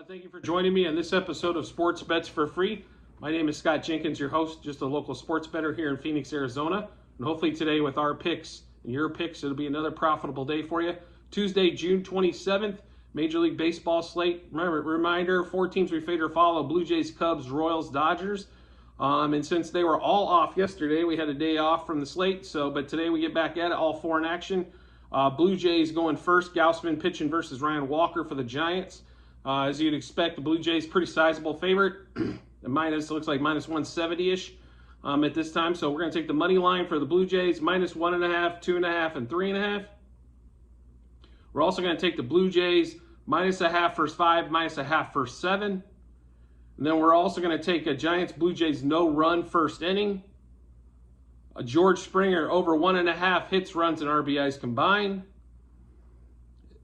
Thank you for joining me on this episode of Sports Bets for Free. My name is Scott Jenkins, your host, just a local sports bettor here in Phoenix, Arizona. And hopefully today with our picks and your picks, it'll be another profitable day for you. Tuesday, June 27th, Major League Baseball slate. Reminder, 4 teams we fade or follow: Blue Jays, Cubs, Royals, Dodgers. And since they were all off yesterday, we had a day off from the slate. But today we get back at it, all 4 in action. Blue Jays going first. Gausman pitching versus Ryan Walker for the Giants. As you'd expect, the Blue Jays pretty sizable favorite. The looks like minus 170-ish at this time. So we're going to take the money line for the Blue Jays, minus 1.5, 2.5, and 3.5. We're also going to take the Blue Jays minus a half first 5, minus a half first 7. And then we're also going to take a Giants Blue Jays no run first inning. A George Springer over 1.5 hits, runs, and RBIs combined.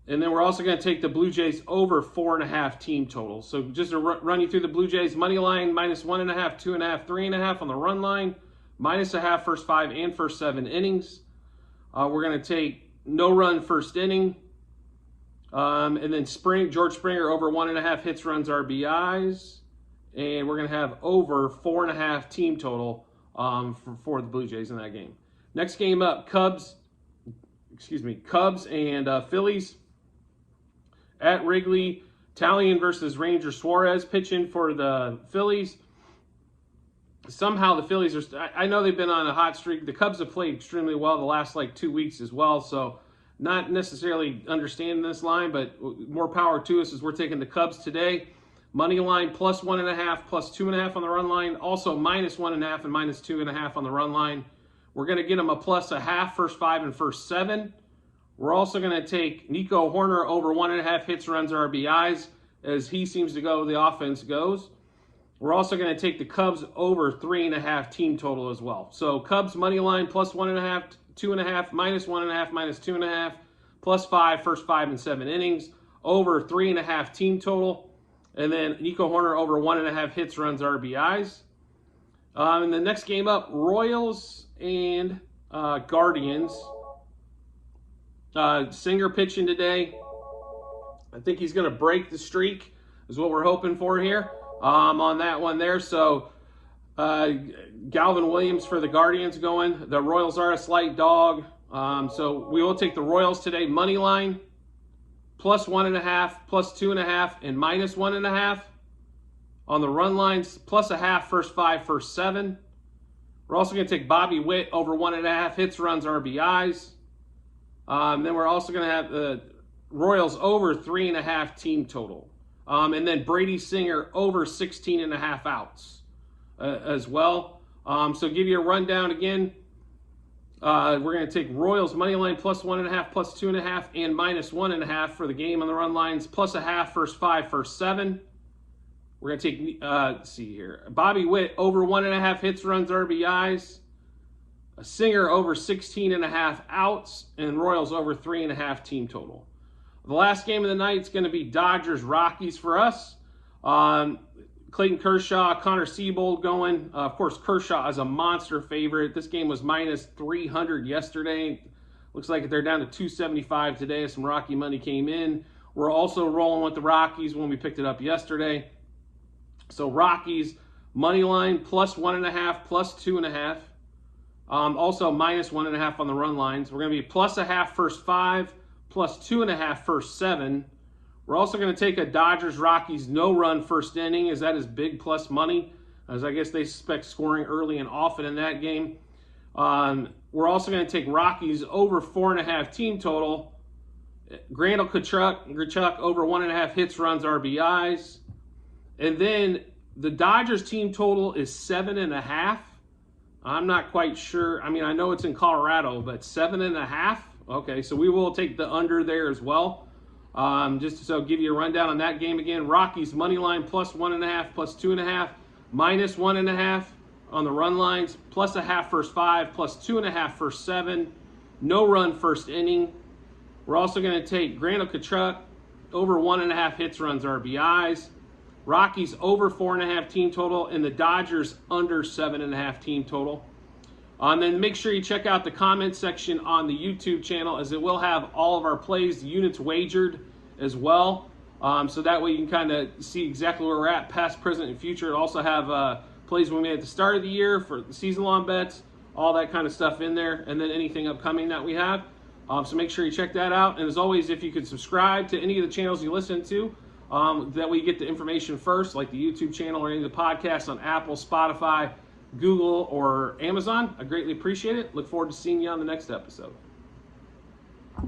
And then we're also going to take the Blue Jays over 4.5 team total. So just to run you through the Blue Jays money line, minus 1.5, 2.5, 3.5 on the run line, minus a half first 5 and first 7 innings. We're going to take no run first inning. And then George Springer over 1.5 hits, runs, RBIs. And we're going to have over 4.5 team total for the Blue Jays in that game. Next game up, Cubs and Phillies. At Wrigley, Talion versus Ranger Suarez pitching for the Phillies. Somehow the Phillies I know they've been on a hot streak. The Cubs have played extremely well the last 2 weeks as well. So not necessarily understanding this line, but more power to us as we're taking the Cubs today. Money line plus 1.5, plus 2.5 on the run line. Also minus 1.5 and minus 2.5 on the run line. We're going to get them a plus a half first 5 and first 7. We're also going to take Nico Hoerner over 1.5 hits, runs, RBIs, as he seems to go, the offense goes. We're also going to take the Cubs over 3.5 team total as well. So Cubs money line plus 1.5, 2.5, minus 1.5, minus 2.5, plus 5, first 5 and 7 innings, over 3.5 team total. And then Nico Hoerner over 1.5 hits, runs, RBIs. And the next game up, Royals and Guardians. Singer pitching today. I think he's going to break the streak, is what we're hoping for here on that one there. So Galvin Williams for the Guardians going. The Royals are a slight dog. So we will take the Royals today money line plus 1.5, plus 2.5, and minus 1.5. On the run lines, plus a half first 5, first 7. We're also going to take Bobby Witt over 1.5 hits, runs, RBIs. Then we're also going to have the Royals over 3.5 team total. And then Brady Singer over 16.5 outs as well. So give you a rundown again. We're going to take Royals money line plus 1.5, plus 2.5, and minus 1.5 for the game on the run lines, plus a half first 5, first 7. We're going to take, let's see here, Bobby Witt over 1.5 hits, runs, RBIs. A Singer over 16.5 outs, and Royals over 3.5 team total. The last game of the night is going to be Dodgers-Rockies for us. Clayton Kershaw, Connor Seabold going. Of course, Kershaw is a monster favorite. This game was minus 300 yesterday. Looks like they're down to 275 today as some Rocky money came in. We're also rolling with the Rockies when we picked it up yesterday. So Rockies, money line, plus 1.5, plus 2.5. Also minus 1.5 on the run lines. We're going to be plus a half first 5, plus 2.5 first 7. We're also going to take a Dodgers-Rockies no run first inning, as that is big plus money, as I guess they suspect scoring early and often in that game. We're also going to take Rockies over 4.5 team total. Grandal Kachuk over 1.5 hits, runs, RBIs. And then the Dodgers team total is 7.5. I'm not quite sure. I mean, I know it's in Colorado, but 7.5. Okay, so we will take the under there as well. Just to give you a rundown on that game again. Rockies money line plus 1.5, plus 2.5, minus 1.5 on the run lines, plus a half first 5, plus 2.5 first 7. No run first inning. We're also going to take Grandal Kachuk over 1.5 hits, runs, RBIs. Rockies over 4.5 team total, and the Dodgers under 7.5 team total. And then make sure you check out the comment section on the YouTube channel, as it will have all of our plays, units wagered as well. So that way you can kind of see exactly where we're at, past, present, and future. It'll also have plays we made at the start of the year for the season-long bets, all that kind of stuff in there, and then anything upcoming that we have. So make sure you check that out. And as always, if you could subscribe to any of the channels you listen to, that way you get the information first, like the YouTube channel or any of the podcasts on Apple, Spotify, Google, or Amazon. I greatly appreciate it. Look forward to seeing you on the next episode.